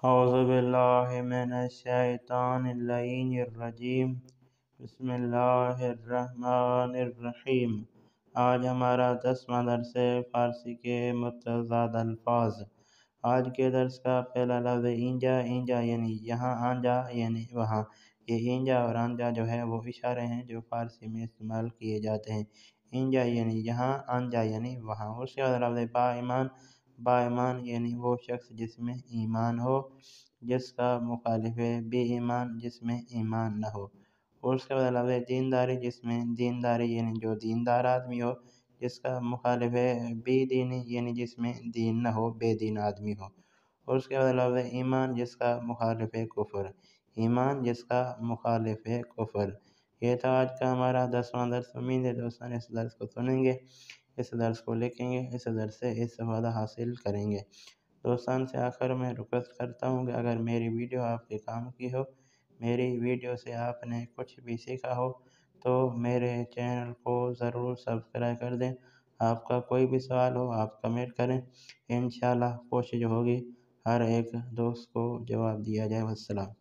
اعوذ باللہ من الشیطان اللعین الرجیم بسم اللہ الرحمن الرحیم۔ آج ہمارا 10واں درس ہے فارسی کے متضاد الفاظ۔ آج کے درس کا پہلا لفظ اینجا۔ اینجا یعنی یہاں، آنجا یعنی وہاں۔ یہ اینجا اور آنجا جو ہے وہ اشارے ہیں جو فارسی میں استعمال کیے جاتے ہیں۔ اینجا یعنی یہاں، آنجا یعنی وہاں۔ اس کے بعد لفظ با ایمان۔ با ایمان یعنی وہ شخص جس میں ایمان ہو، جس کا مخالف ہے بے ایمان جس میں ایمان نہ ہو۔ اور اس کے بعد لفظ دینداری، جس میں دینداری یعنی جو دیندار آدمی ہو، جس کا مخالف ہے بے دینی یعنی جس میں دین نہ ہو، بے دین آدمی ہو۔ اور اس کے بعد لفظ ایمان، جس کا مخالف ہے کفر۔ ایمان جس کا مخالف ہے کفر۔ یہ تھا آج کا ہمارا 10واں درس۔ امید ہے دوستان اس درس کو سنیں گے، اس درس کو لکھیں گے، اس درس سے استفادہ حاصل کریں گے۔ دوستان سے آخر میں ریکویسٹ کرتا ہوں کہ اگر میری ویڈیو آپ کے کام کی ہو، میری ویڈیو سے آپ نے کچھ بھی سیکھا ہو، تو میرے چینل کو ضرور سبسکرائب کر دیں۔ آپ کا کوئی بھی سوال ہو آپ کمنٹ کریں، انشاءاللہ کوشش ہوگی ہر ایک دوست کو جواب دیا جائے۔ والسلام۔